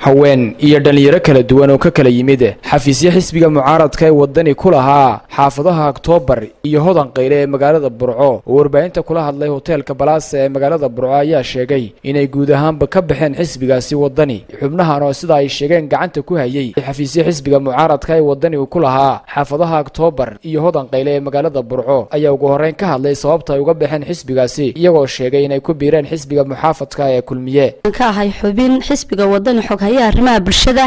haween iyo dhalinyaro kala duwan oo ka kala yimid xafiisyo xisbiga mucaaradka ee wadani ku lahaa xaafadaha Oktoobar iyo hodan qayle ee magaalada Burco oo warbaahinta kula hadlay hoteelka Balaas ee magaalada Burco ayaa sheegay inay guud ahaanba ka baxeen xisbigaasi wadani xubnahan oo sida ay sheegeen gacanta ku hayay xafiisyo xisbiga mucaaradka ee wadani ku lahaa xaafadaha Oktoobar iyo hodan qayle ee magaalada Burco ayaa ugu horeyn ka hadlay sababta ay uga baxeen xisbigaasi iyagoo sheegay inay ku biireen xisbiga muxaafadka ee kulmiye ka ahay xubin xisbiga wadani xog haya arrimaha bulshada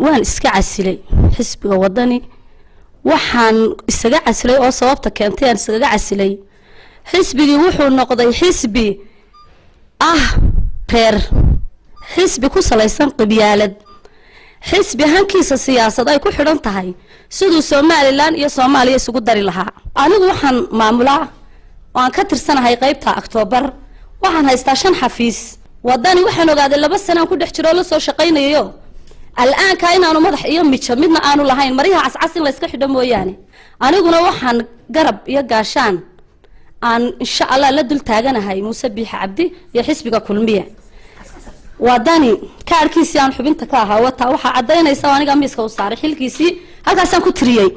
waan iska casilay xisbiga wadani waxaan isaga casilay oo sababta keentay aan isaga casilay xisbigi wuxuu noqday xisbi reer xisbi ku salaysan qabyaalad xisbi hankiisa siyaasad ay ku xidhan tahay sidoo Soomaaliland iyo Soomaaliya isugu dari lahaa anigu waxaan maamulaa waan ka tirsanahay qaybta Oktoobar waxaan haystaa 5 xafiis wadani waxaan ogaaday 2 sano ku dhex jiro la soo shaqeynayo الآن كاينانو مدح iyo mijo midna aanu lahayn mariha cascas in la iska xidho mooyaane aniguna waxaan garab iyo gaashaan aan insha Allah la dul taaganahay Musabiix Cabdi iyo xisbiga kulmiye wadani kaarkiisi aan xubinta ka ahaa waxa cadeynaysa aniga miiska u saaray xilkiisi halkaas aan ku tiriyay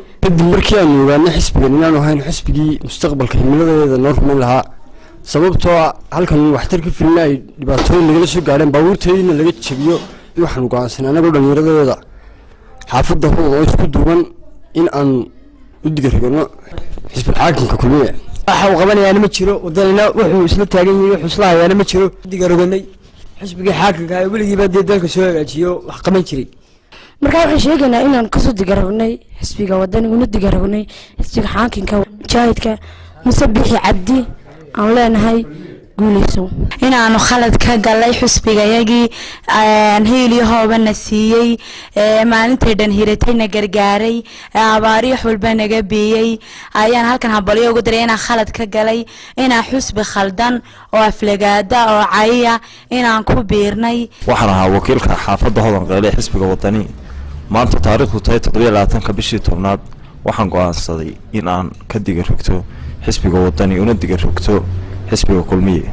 markii aan ogaanay xisbiga inaanu ahayn xisbigii mustaqbalka himiladeeda noo rumayn lahaa sababtoo halkan waxtar ka filnay dhibaatooyin laga soo gaareen baabuurteedina laga jabiyo waxaan go'aansanay anagu dhalinyaradeeda xaafadda oo isku duuban in aan u digargano xisbiga xaakimka kulmiye waxa uu qabanayaan ma jiro wadanina wuxuu isla taagan yahay wuxuu isla hayaan ma jiro digarganay xisbiga xaakimka ay waligiiba dalka soo hagaajiyo wax qaban jiray marka waxaan sheegaynaa inaan ka soo digargnay xisbiga wadani una digargnay xisbiga xaakimka jaayidka Musabiix Cabdi aan leenahay guulayso inaanu khalad ka galay xisbigayagii aan heeliyo hoobana siiyay maalintii dhan hiratayna gargaaray abaariyo xulba naga beeyay ayaan halkan habaliyo ugu daray inaan khalad ka galay inaan xisbi khaldan oo aflagaada oo cayya inaan ku biirnay waxaan ahaa wakiilka xaafadda hodan qayle xisbiga wadani maanta taariikhdu tahay 27 bishii 10aad waxaan go'aansaday in aan ka digarrogto xisbiga wadani una digarrogto xisbiga kulmiye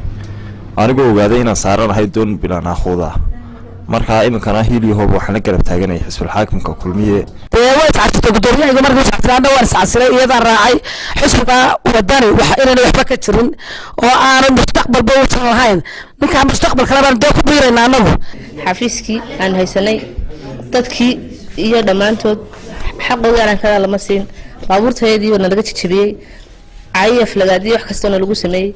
anigu ogaaday inaan saaranahay doon bilaan aqooda marka iminkana hiliyo hoob waxaan la garab taaganay xisbiga xaakimka kulmiye way saacado gudoomiyaha markuu saacada war saasilay iyada raacay xisbiga wadani waxa inaan waxba ka jirin oo aan mustaqbal boosan lahayn ninka mustaqbal kala baan doo ku biirayna anagu xafiiskii aan haysanay dadkii iyo dhamaantood xaqooda kala lama siin baabuurteedii wana laga jijibiyay عايف لقادي وحكستنا لقو سمي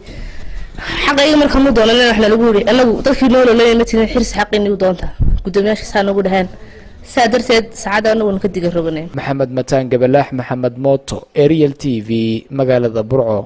حق أي مرة كم دونا إحنا لقولي أنا طفل نور ولا يمتين حرس حقي إني ودونته قدامي سنة نقول هان سادرت سعادة أنا ونكدي قربني محمد متان قبلاح محمد موتو أريال TV مقالة برعو